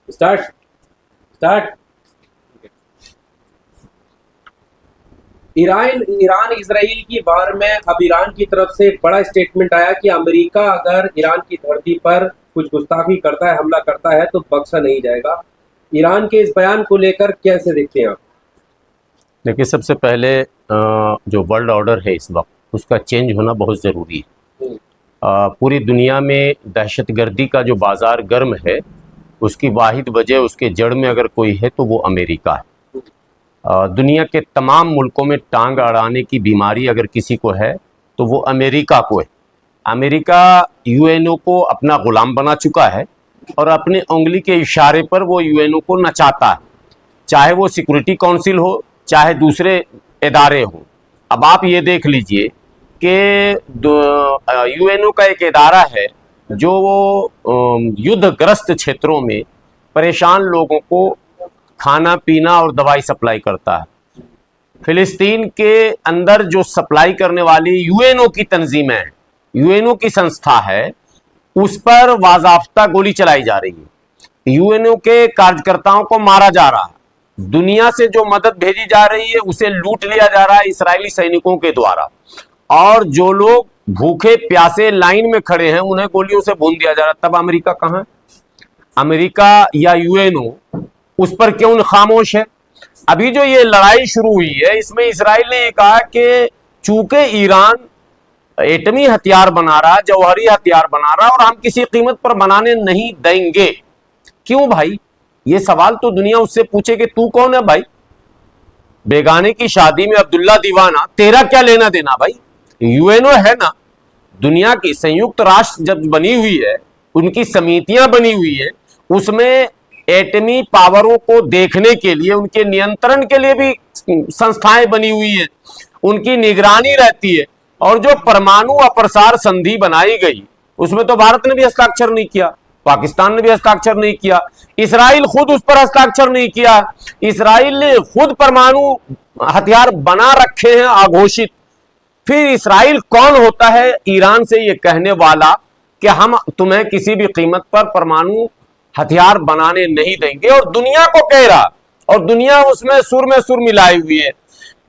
Start start. Iran Israel की वार में अब ईरान की तरफ से एक बड़ा स्टेटमेंट आया कि अमेरिका अगर ईरान की धरती पर कुछ गुस्ताखी करता है, हमला करता है तो बख्शा नहीं जाएगा। ईरान के इस बयान को लेकर कैसे देखते हैं आप? देखिए, सबसे पहले जो वर्ल्ड ऑर्डर है इस वक्त, उसका चेंज होना बहुत ज़रूरी है। पूरी दुनिया में दहशतगर्दी का जो बाज़ार गर्म है, उसकी वाहिद वजह, उसके जड़ में अगर कोई है तो वो अमेरिका है। दुनिया के तमाम मुल्कों में टांग अड़ाने की बीमारी अगर किसी को है तो वो अमेरिका को है। अमेरिका यूएनओ को अपना ग़ुलाम बना चुका है और अपने उंगली के इशारे पर वो यूएनओ को नचाता है, चाहे वो सिक्योरिटी काउंसिल हो, चाहे दूसरे इदारे हों। अब आप ये देख लीजिए कि यूएनओ का एक इदारा है जो वो युद्धग्रस्त क्षेत्रों में परेशान लोगों को खाना पीना और दवाई सप्लाई करता है। फिलिस्तीन के अंदर जो सप्लाई करने वाली यूएनओ की तंजीमें हैं, यूएनओ की संस्था है, उस पर बाज़ाफ्ता गोली चलाई जा रही है। यूएनओ के कार्यकर्ताओं को मारा जा रहा है। दुनिया से जो मदद भेजी जा रही है उसे लूट लिया जा रहा है इस्राएली सैनिकों के द्वारा, और जो लोग भूखे प्यासे लाइन में खड़े हैं उन्हें गोलियों से भून दिया जा रहा है। तब अमेरिका कहाँ है? अमेरिका या यूएनओ उस पर क्यों खामोश है? अभी जो ये लड़ाई शुरू हुई है, इसमें इस्राइल ने ये कहा कि चूंकि ईरान एटमी हथियार बना रहा, जौहरी हथियार बना रहा, और हम किसी कीमत पर बनाने नहीं देंगे। क्यों भाई? ये सवाल तो दुनिया उससे पूछे कि तू कौन है भाई? बेगाने की शादी में अब्दुल्ला दीवाना, तेरा क्या लेना देना भाई? यूएनओ है ना, दुनिया की संयुक्त राष्ट्र जब बनी हुई है, उनकी समितियां बनी हुई है, उसमें एटमी पावरों को देखने के लिए, उनके नियंत्रण के लिए भी संस्थाएं बनी हुई हैं, उनकी निगरानी रहती है। और जो परमाणु अप्रसार संधि बनाई गई, उसमें तो भारत ने भी हस्ताक्षर नहीं किया, पाकिस्तान ने भी हस्ताक्षर नहीं किया, इस्राइल खुद उस पर हस्ताक्षर नहीं किया। इस्राइल ने खुद परमाणु हथियार बना रखे हैं अघोषित। फिर इस्राइल कौन होता है ईरान से ये कहने वाला कि हम तुम्हें किसी भी कीमत पर परमाणु हथियार बनाने नहीं देंगे? और दुनिया को कह रहा, और दुनिया उसमें सुर में सुर मिलाई हुई है,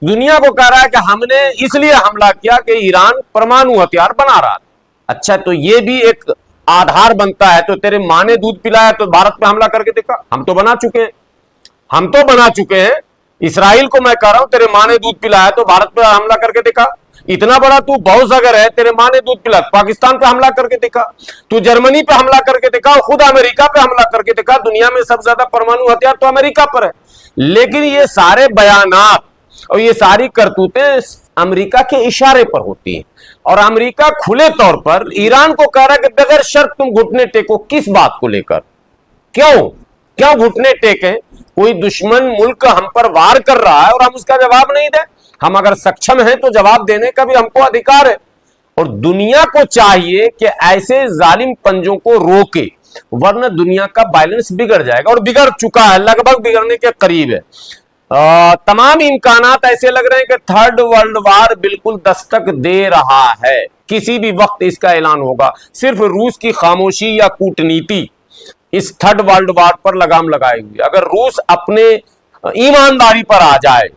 दुनिया को कह रहा है कि हमने इसलिए हमला किया कि ईरान परमाणु हथियार बना रहा था। अच्छा, तो ये भी एक आधार बनता है। तो तेरे माँ ने दूध पिलाया तो भारत पे हमला करके देखा? हम तो बना चुके हैं, हम तो बना चुके हैं। इसराइल को मैं कह रहा हूं, तेरे माँ ने दूध पिलाया तो भारत पे हमला करके देखा? इतना बड़ा तू बॉस अगर है, तेरे माँ ने दूध पिला, पाकिस्तान पे हमला करके देखा, तू जर्मनी पे हमला करके देखा, खुद अमेरिका पे हमला करके देखा। दुनिया में सबसे ज्यादा परमाणु हथियार तो अमेरिका पर है। लेकिन ये सारे बयानात और ये सारी करतूतें अमेरिका के इशारे पर होती हैं, और अमेरिका खुले तौर पर ईरान को कह रहा है कि बगैर शर्त तुम घुटने टेको। किस बात को लेकर? क्यों घुटने टेके? कोई दुश्मन मुल्क हम पर वार कर रहा है और हम उसका जवाब नहीं दें? हम अगर सक्षम हैं तो जवाब देने का भी हमको अधिकार है। और दुनिया को चाहिए कि ऐसे जालिम पंजों को रोके, वरना दुनिया का बैलेंस बिगड़ जाएगा, और बिगड़ चुका है, लगभग बिगड़ने के करीब है। तमाम इम्कानात ऐसे लग रहे हैं कि थर्ड वर्ल्ड वार बिल्कुल दस्तक दे रहा है। किसी भी वक्त इसका ऐलान होगा। सिर्फ रूस की खामोशी या कूटनीति इस थर्ड वर्ल्ड वार पर लगाम लगाई हुई। अगर रूस अपने ईमानदारी पर आ जाए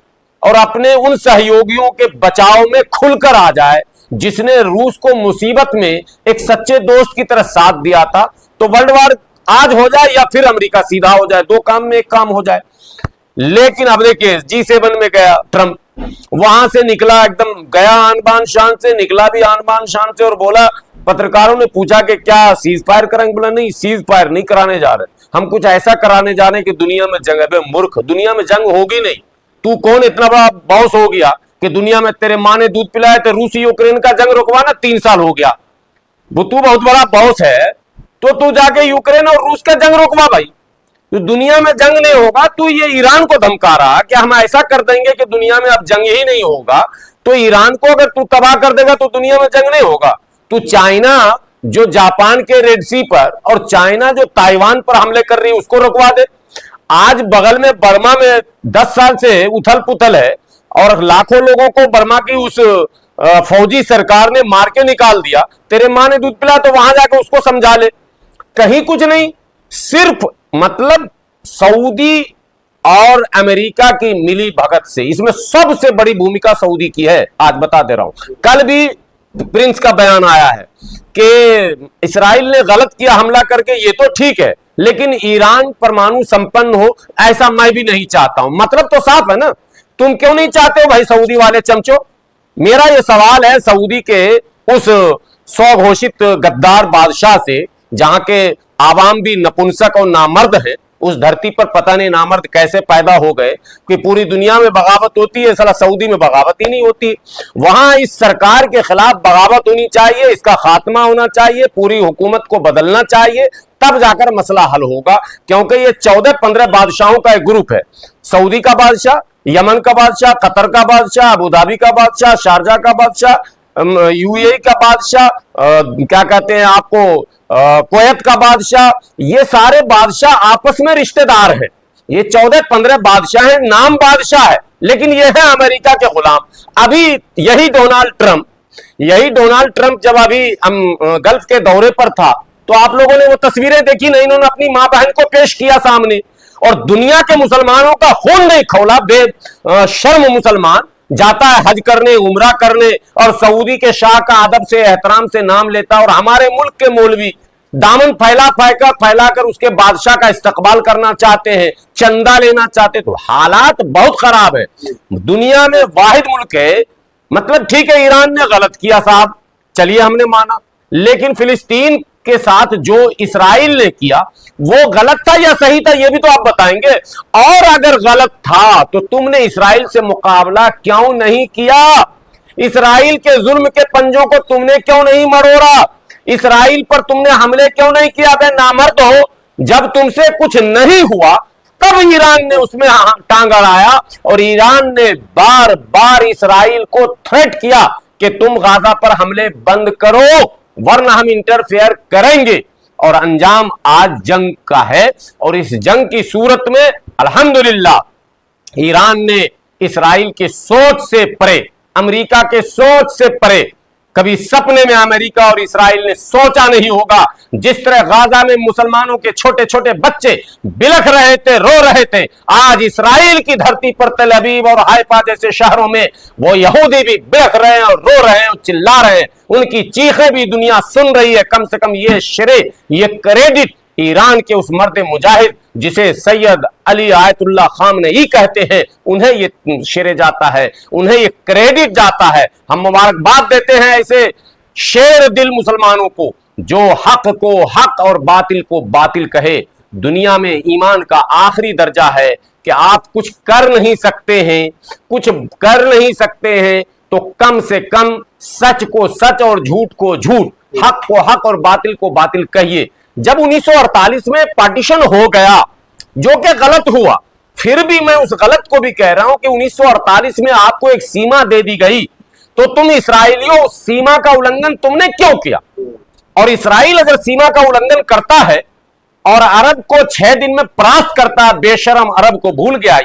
और अपने उन सहयोगियों के बचाव में खुलकर आ जाए जिसने रूस को मुसीबत में एक सच्चे दोस्त की तरह साथ दिया था, तो वर्ल्ड वार आज हो जाए या फिर अमेरिका सीधा हो जाए, दो काम में एक काम हो जाए। लेकिन अब देखिए, G7 में गया ट्रंप, वहां से निकला एकदम, गया आन बान शान से, निकला भी आन बान शान से, और बोला, पत्रकारों ने पूछा कि क्या सीज फायर करेंगे? बोला नहीं, सीज फायर नहीं कराने जा रहे, हम कुछ ऐसा कराने जा रहे हैं कि दुनिया में जंग है। मूर्ख, दुनिया में जंग होगी नहीं। तू कौन इतना बड़ा बॉस हो गया कि दुनिया में तेरे माँ ने दूध पिलाया तो रूसी यूक्रेन का जंग रुकवाना 3 साल हो गया? वो तू बहुत बड़ा बॉस है तो तू जाके यूक्रेन और रूस का जंग रुकवा भाई। तो दुनिया में जंग नहीं होगा, तू ये ईरान को धमका रहा कि हम ऐसा कर देंगे कि दुनिया में अब जंग ही नहीं होगा। तो ईरान को अगर तू तबाह कर देगा तो दुनिया में जंग नहीं होगा। तू चाइना जो जापान के रेड सी पर और चाइना जो ताइवान पर हमले कर रही है उसको रुकवा दे। आज बगल में बर्मा में 10 साल से उथल पुथल है और लाखों लोगों को बर्मा की उस फौजी सरकार ने मार के निकाल दिया। तेरे माँ ने दूध पिला तो वहां जाकर उसको समझा ले। कहीं कुछ नहीं, सिर्फ मतलब सऊदी और अमेरिका की मिली भगत से इसमें सबसे बड़ी भूमिका सऊदी की है। आज बता दे रहा हूं, कल भी प्रिंस का बयान आया है कि इस्राइल ने गलत किया हमला करके, ये तो ठीक है, लेकिन ईरान परमाणु संपन्न हो ऐसा मैं भी नहीं चाहता हूं। मतलब तो साफ है ना, तुम क्यों नहीं चाहते हो भाई सऊदी वाले चमचो? मेरा यह सवाल है सऊदी के उस स्वघोषित गद्दार बादशाह से, जहां के आवाम भी नपुंसक और नामर्द है। उस धरती पर पता नहीं नामर्द कैसे पैदा हो गए कि पूरी दुनिया में बगावत होती है, साला सऊदी में बगावत ही नहीं होती। वहां इस सरकार के खिलाफ बगावत होनी चाहिए, इसका खात्मा होना चाहिए, पूरी हुकूमत को बदलना चाहिए, तब जाकर मसला हल होगा। क्योंकि ये 14-15 बादशाहों का एक ग्रुप है। सऊदी का बादशाह, यमन का बादशाह, कतर का बादशाह, अबू धाबी का बादशाह, शारजा का बादशाह, यूएई का बादशाह, क्या कहते हैं आपको, कुवैत का बादशाह, ये सारे बादशाह आपस में रिश्तेदार हैं। ये 14-15 बादशाह हैं, नाम बादशाह है, लेकिन ये है अमेरिका के गुलाम। अभी यही डोनाल्ड ट्रंप जब अभी गल्फ के दौरे पर था, तो आप लोगों ने वो तस्वीरें देखी ना, इन्होंने अपनी मां बहन को पेश किया सामने, और दुनिया के मुसलमानों का खून नहीं खौला। बेशर्म मुसलमान जाता है हज करने, उमरा करने, और सऊदी के शाह का अदब से एहतराम से नाम लेता, और हमारे मुल्क के मौलवी दामन फैलाकर उसके बादशाह का इस्तकबाल करना चाहते हैं, चंदा लेना चाहते। तो हालात बहुत खराब है। दुनिया में वाहिद मुल्क है, मतलब ठीक है ईरान ने गलत किया साहब, चलिए हमने माना, लेकिन फिलिस्तीन के साथ जो इस्राइल ने किया वो गलत था या सही था, ये भी तो आप बताएंगे। और अगर गलत था तो तुमने इस्राइल से मुकाबला क्यों नहीं किया? इस्राइल के जुल्म के पंजों को तुमने क्यों नहीं मरोड़ा? इस्राइल पर तुमने हमले क्यों नहीं किया? बे नामर्द हो, जब तुमसे कुछ नहीं हुआ तब ईरान ने उसमें टांग अड़ाया, और ईरान ने बार बार इस्राइल को थ्रेट किया कि तुम गाजा पर हमले बंद करो वरना हम इंटरफेयर करेंगे। और अंजाम आज जंग का है, और इस जंग की सूरत में अल्हम्दुलिल्लाह ईरान ने इस्राइल की सोच से परे, अमेरिका के सोच से परे, कभी सपने में अमेरिका और इस्राइल ने सोचा नहीं होगा। जिस तरह गाजा में मुसलमानों के छोटे छोटे बच्चे बिलख रहे थे, रो रहे थे, आज इस्राइल की धरती पर तेल अवीव और हाइफा जैसे शहरों में वो यहूदी भी बिलख रहे हैं और रो रहे हैं और चिल्ला रहे हैं। उनकी चीखें भी दुनिया सुन रही है। कम से कम ये श्रेय, ये क्रेडिट ईरान के उस मर्द मुजाहिद जिसे सैयद अली आयतुल्लाह खामनेई कहते हैं, उन्हें ये श्रेय जाता है, उन्हें ये क्रेडिट जाता है। हम मुबारकबाद देते हैं ऐसे शेर दिल मुसलमानों को जो हक को हक और बातिल को बातिल कहे। दुनिया में ईमान का आखिरी दर्जा है कि आप कुछ कर नहीं सकते हैं, कुछ कर नहीं सकते हैं तो कम से कम सच को सच और झूठ को झूठ, हक को हक और बातिल को बातिल कहिए। जब 1948 में पार्टीशन हो गया, जो कि गलत हुआ, फिर भी मैं उस गलत को भी कह रहा हूं कि 1948 में आपको एक सीमा दे दी गई, तो तुम इसराइलियों सीमा का उल्लंघन तुमने क्यों किया? और इसराइल अगर सीमा का उल्लंघन करता है और अरब को 6 दिन में परास्त करता है, बेशरम अरब को भूल गया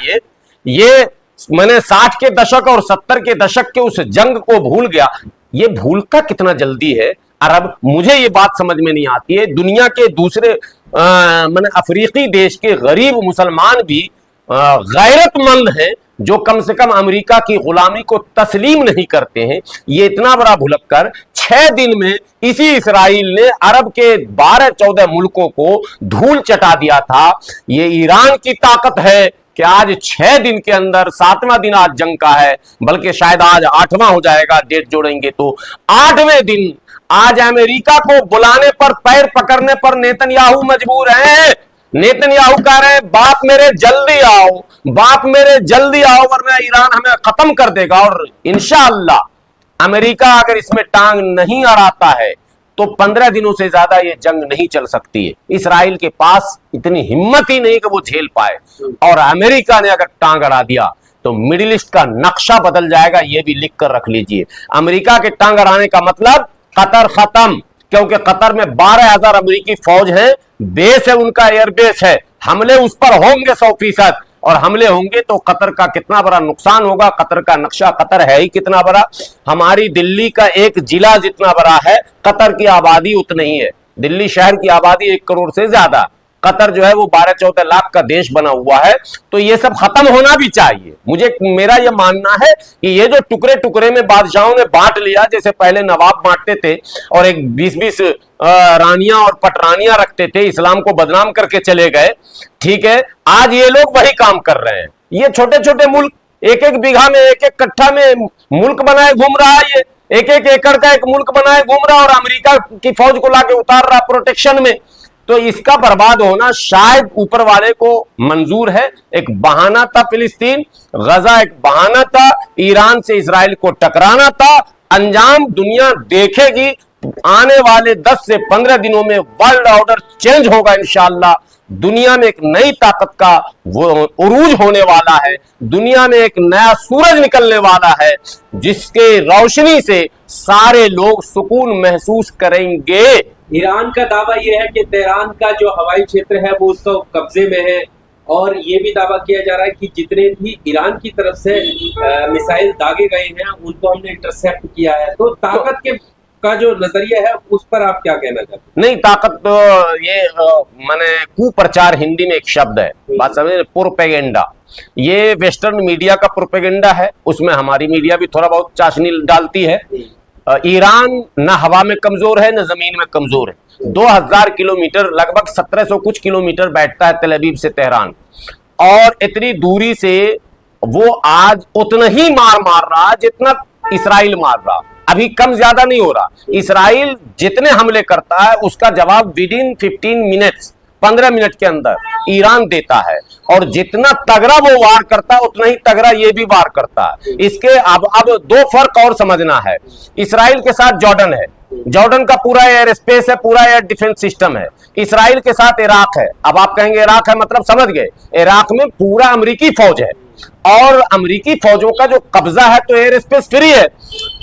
ये मैंने 60 के दशक और 70 के दशक के उस जंग को भूल गया। ये भूलता कितना जल्दी है अरब, मुझे ये बात समझ में नहीं आती है। दुनिया के दूसरे मैंने अफ्रीकी देश के गरीब मुसलमान भी गैरतमंद हैं, जो कम से कम अमेरिका की गुलामी को तस्लीम नहीं करते हैं। ये इतना बड़ा भुलक्कर 6 दिन में इसी इसराइल ने अरब के 12-14 मुल्कों को धूल चटा दिया था। ये ईरान की ताकत है कि आज 6 दिन के अंदर, 7वां दिन आज जंग का है, बल्कि शायद आज 8वां हो जाएगा, डेट जोड़ेंगे तो 8वें दिन आज अमेरिका को बुलाने पर, पैर पकड़ने पर नेतन्याहू मजबूर हैं। नेतन्याहू कह रहे हैं बाप मेरे जल्दी आओ, बाप मेरे जल्दी आओ, वरना ईरान हमें खत्म कर देगा। और इंशाअल्लाह अमेरिका अगर इसमें टांग नहीं अड़ाता है तो 15 दिनों से ज्यादा ये जंग नहीं चल सकती है। इसराइल के पास इतनी हिम्मत ही नहीं कि वो झेल पाए, और अमेरिका ने अगर टांग अड़ा दिया तो मिडिल ईस्ट का नक्शा बदल जाएगा। ये भी लिख कर रख लीजिए। अमेरिका के टांग अड़ाने का मतलब कतर खत्म, क्योंकि कतर में 12,000 अमेरिकी फौज है, बेस है उनका, एयरबेस है। हमले उस पर होंगे 100%, और हमले होंगे तो कतर का कितना बड़ा नुकसान होगा। कतर का नक्शा, कतर है ही कितना बड़ा, हमारी दिल्ली का एक जिला जितना बड़ा है, कतर की आबादी उतनी ही है। दिल्ली शहर की आबादी 1 करोड़ से ज्यादा, कतर जो है वो 12-14 लाख का देश बना हुआ है। तो ये सब खत्म होना भी चाहिए। मेरा ये मानना है कि ये जो टुकड़े टुकड़े में बादशाहों ने बांट लिया, जैसे पहले नवाब बांटते थे और एक 20-20 रानियां और पटरानियां रखते थे, इस्लाम को बदनाम करके चले गए। ठीक है, आज ये लोग वही काम कर रहे हैं। ये छोटे छोटे मुल्क, एक एक बीघा में, एक एक कट्ठा में मुल्क बनाए घूम रहा है, ये एक एक एकड़ का एक मुल्क बनाए घूम रहा, और अमेरिका की फौज को लाके उतार रहा प्रोटेक्शन में। तो इसका बर्बाद होना शायद ऊपर वाले को मंजूर है। एक बहाना था फिलिस्तीन, गजा एक बहाना था, ईरान से इजराइल को टकराना था। अंजाम दुनिया देखेगी। आने वाले 10 से 15 दिनों में वर्ल्ड ऑर्डर चेंज होगा इंशाअल्लाह। दुनिया में एक नई ताकत का वो उरूज होने वाला है। दुनिया में एक नया सूरज निकलने वाला है, जिसके रोशनी से सारे लोग सुकून महसूस करेंगे। ईरान का दावा यह है कि तेहरान का जो हवाई क्षेत्र है वो उसका कब्जे में है, और ये भी दावा किया जा रहा है कि जितने भी ईरान की तरफ से मिसाइल दागे गए हैं उनको हमने इंटरसेप्ट किया है। तो ताकत के का जो नजरिया है उस पर आप क्या कहना चाहते हैं? नहीं, ताकत तो ये माने कुप्रचार, हिंदी में एक शब्द है, बात समझे, प्रोपेगेंडा। ये वेस्टर्न मीडिया का प्रोपेगेंडा है, उसमें हमारी मीडिया भी थोड़ा बहुत चाशनी डालती है। ईरान न हवा में कमजोर है न जमीन में कमजोर है। 2000 किलोमीटर, लगभग 1700 कुछ किलोमीटर बैठता है तेल अवीव से तेहरान, और इतनी दूरी से वो आज उतना ही मार रहा जितना इसराइल मार रहा। अभी कम ज्यादा नहीं हो रहा। इसराइल जितने हमले करता है उसका जवाब विदिन 15 मिनट्स, 15 मिनट के अंदर ईरान देता है, और जितना तगड़ा वो वार करता है उतना ही तगड़ा ये भी वार करता है। इसके अब दो फर्क और समझना है। इसराइल के साथ जॉर्डन है, जॉर्डन का पूरा एयर स्पेस है, पूरा एयर डिफेंस सिस्टम है। इसराइल के साथ इराक है। अब आप कहेंगे इराक है मतलब, समझ गए, इराक में पूरा अमेरिकी फौज है, और अमेरिकी फौजों का जो कब्जा है तो एयर स्पेस फ्री है।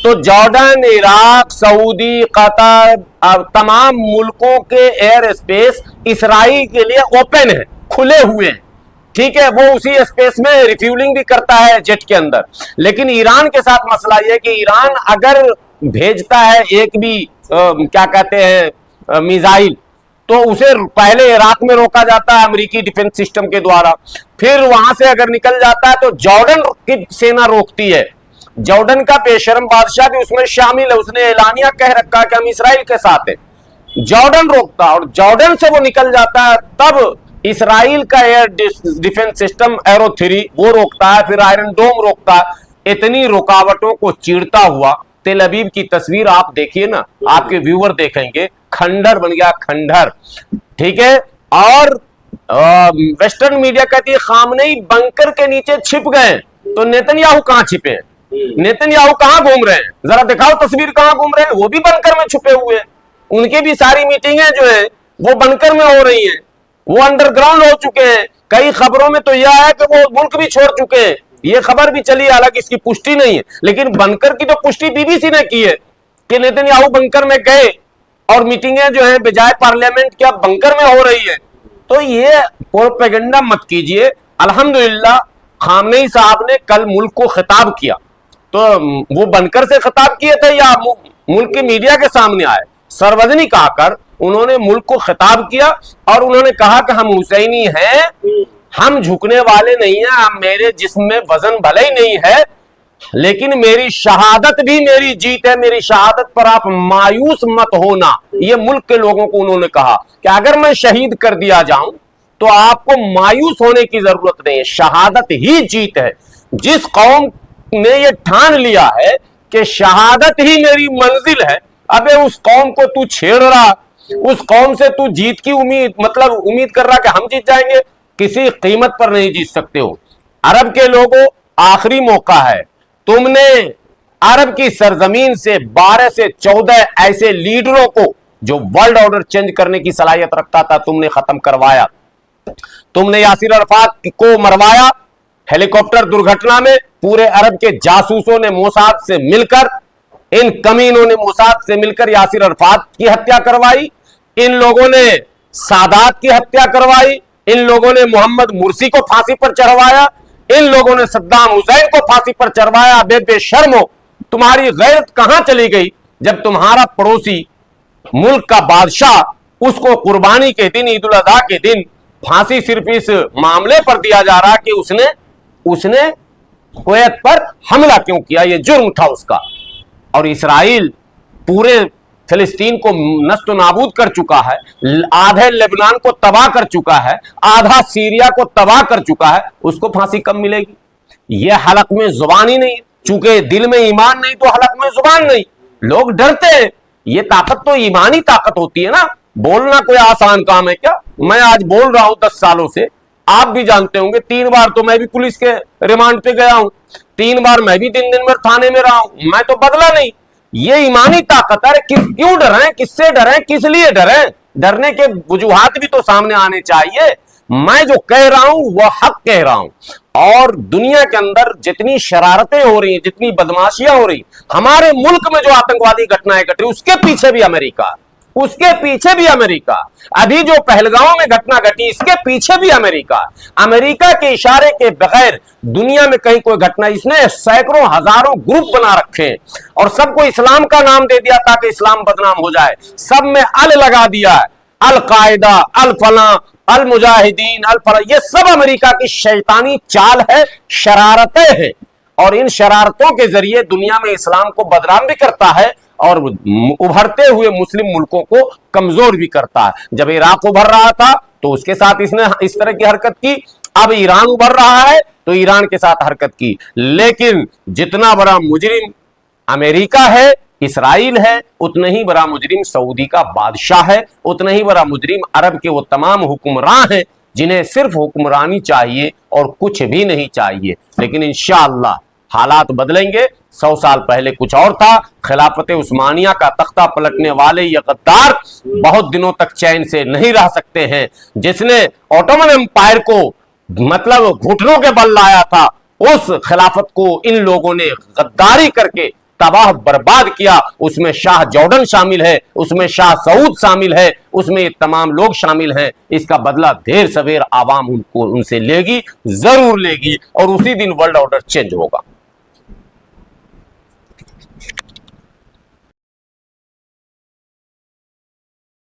तो जॉर्डन, इराक, सऊदी, कतर, तमाम मुल्कों के एयर स्पेस इसराइल के लिए ओपन है, खुले हुए हैं। ठीक है, वो उसी स्पेस में रिफ्यूलिंग भी करता है जेट के अंदर। लेकिन ईरान के साथ मसला यह है कि ईरान अगर भेजता है एक भी क्या कहते हैं मिसाइल, तो उसे पहले इराक में रोका जाता है अमेरिकी डिफेंस सिस्टम के द्वारा। फिर वहां से अगर निकल जाता है तो जॉर्डन की सेना रोकती है। जॉर्डन का बेशरम बादशाह भी उसमें शामिल है, उसने एलानिया कह रखा है कि हम इसराइल के साथ है। जॉर्डन रोकता, और जॉर्डन से वो निकल जाता है, तब इसराइल का एयर डिफेंस सिस्टम एरो 3 वो रोकता है, फिर आयरन डोम रोकता है। इतनी रुकावटों को चीरता हुआ तेल अवीव की तस्वीर आप देखिए ना, आपके व्यूअर देखेंगे, खंडर बन गया, खंडर। ठीक है, और वेस्टर्न मीडिया कहती है खामनेई बंकर के नीचे छिप गए, तो नेतन्याहू कहां छिपे हैं? नेतन्याहू कहां घूम रहे हैं? जरा दिखाओ तस्वीर, कहां घूम रहे हैं? वो भी बंकर में छुपे हुए हैं। उनकी भी सारी मीटिंगें जो है वो बंकर में हो रही हैं, वो अंडरग्राउंड हो चुके हैं। कई खबरों में तो यह है कि वो मुल्क भी छोड़ चुके हैं, ये खबर भी चली, हालांकि इसकी पुष्टि नहीं है, लेकिन बंकर की तो पुष्टि बीबीसी ने की है कि नेतन्याहू बंकर में गए, और मीटिंगें जो है बजाय पार्लियामेंट के अब बंकर में हो रही है। तो ये प्रोपेगेंडा मत कीजिए। अल्हम्दुलिल्लाह खामनेई साहब ने कल मुल्क को खिताब किया, तो वो बनकर से खिताब किए थे या मुल्क की मीडिया के सामने आए, सार्वजनिक आकर उन्होंने मुल्क को खिताब किया, और उन्होंने कहा कि हम हुसैनी हैं, हम झुकने वाले नहीं हैं, मेरे जिस्म में वजन भले ही नहीं है, लेकिन मेरी शहादत भी मेरी जीत है, मेरी शहादत पर आप मायूस मत होना। ये मुल्क के लोगों को उन्होंने कहा कि अगर मैं शहीद कर दिया जाऊं तो आपको मायूस होने की जरूरत नहीं है, शहादत ही जीत है। जिस कौम ने ये ठान लिया है कि शहादत ही मेरी मंजिल है, अबे उस कौम को तू छेड़ रहा, उस कौम से तू जीत की उम्मीद कर रहा कि हम जीत जाएंगे, किसी कीमत पर नहीं जीत सकते हो। अरब के लोगों, आखिरी मौका है, तुमने अरब की सरजमीन से 12 से 14 ऐसे लीडरों को जो वर्ल्ड ऑर्डर चेंज करने की सलाहियत रखता था, तुमने खत्म करवाया। तुमने यासिर अरफात को मरवाया हेलीकॉप्टर दुर्घटना में। पूरे अरब के जासूसों ने मोसाद से मिलकर, इन कमीनों ने मोसाद से मिलकर यासिर अरफात की हत्या करवाई। इन लोगों ने सादात की हत्या करवाई। इन लोगों ने मोहम्मद मुर्सी को फांसी पर चढ़वाया। इन लोगों ने सद्दाम हुसैन को फांसी पर चढ़वाया। बेशर्मो, तुम्हारी गैरत कहां चली गई जब तुम्हारा पड़ोसी मुल्क का बादशाह उसको कुर्बानी के दिन, ईद उल अजहा के दिन फांसी सिर्फ इस मामले पर दिया जा रहा कि उसने कुवैत पर हमला क्यों किया, यह जुर्म था उसका। और इसराइल पूरे फिलिस्तीन को नष्ट नाबूद कर चुका है, आधे लेबनान को तबाह कर चुका है, आधा सीरिया को तबाह कर चुका है, उसको फांसी कब मिलेगी? यह हलक में जुबान ही नहीं, चूंकि दिल में ईमान नहीं तो हलक में जुबान नहीं। लोग डरते हैं। ये ताकत तो ईमानी ताकत होती है ना। बोलना कोई आसान काम है क्या? मैं आज बोल रहा हूं 10 सालों से, आप भी जानते होंगे 3 बार तो मैं भी पुलिस के रिमांड पे गया हूं, 3 बार मैं भी दिन भर थाने में रहा हूं, मैं तो बदला नहीं। ये ईमानी ताकत है। क्यों डरें, किससे डरें, किस लिए डरें? डरने के वजूहात भी तो सामने आने चाहिए। मैं जो कह रहा हूं वह हक कह रहा हूं। और दुनिया के अंदर जितनी शरारतें हो रही, जितनी बदमाशियां हो रही, हमारे मुल्क में जो आतंकवादी घटनाएं घट रही, उसके पीछे भी अमेरिका, उसके पीछे भी अमेरिका। अभी जो पहलगांव में घटना घटी, इसके पीछे भी अमेरिका। अमेरिका के इशारे के बगैर दुनिया में कहीं कोई घटना, इसने सैकड़ों हजारों ग्रुप बना रखे और सबको इस्लाम का नाम दे दिया ताकि इस्लाम बदनाम हो जाए। सब में अल लगा दिया है, अल कायदा, अल फला, अल मुजाहिदीन, अल फला। ये सब अमेरिका की शैतानी चाल है, शरारतें हैं। और इन शरारतों के जरिए दुनिया में इस्लाम को बदनाम भी करता है और उभरते हुए मुस्लिम मुल्कों को कमजोर भी करता है। जब इराक उभर रहा था तो उसके साथ इसने इस तरह की हरकत की, अब ईरान उभर रहा है तो ईरान के साथ हरकत की। लेकिन जितना बड़ा मुजरिम अमेरिका है, इसराइल है, उतना ही बड़ा मुजरिम सऊदी का बादशाह है, उतना ही बड़ा मुजरिम अरब के वो तमाम हुक्मरान हैं जिन्हें सिर्फ हुक्मरानी चाहिए और कुछ भी नहीं चाहिए। लेकिन इंशाअल्लाह हालात बदलेंगे। 100 साल पहले कुछ और था। खिलाफत उस्मानिया का तख्ता पलटने वाले ये गद्दार बहुत दिनों तक चैन से नहीं रह सकते हैं। जिसने ऑटोमन एम्पायर को मतलब घुटनों के बल लाया था, उस खिलाफत को इन लोगों ने गद्दारी करके तबाह बर्बाद किया। उसमें शाह जॉर्डन शामिल है, उसमें शाह सऊद शामिल है, उसमें ये तमाम लोग शामिल हैं। इसका बदला देर सवेर आवाम उनसे लेगी, जरूर लेगी और उसी दिन वर्ल्ड ऑर्डर चेंज होगा।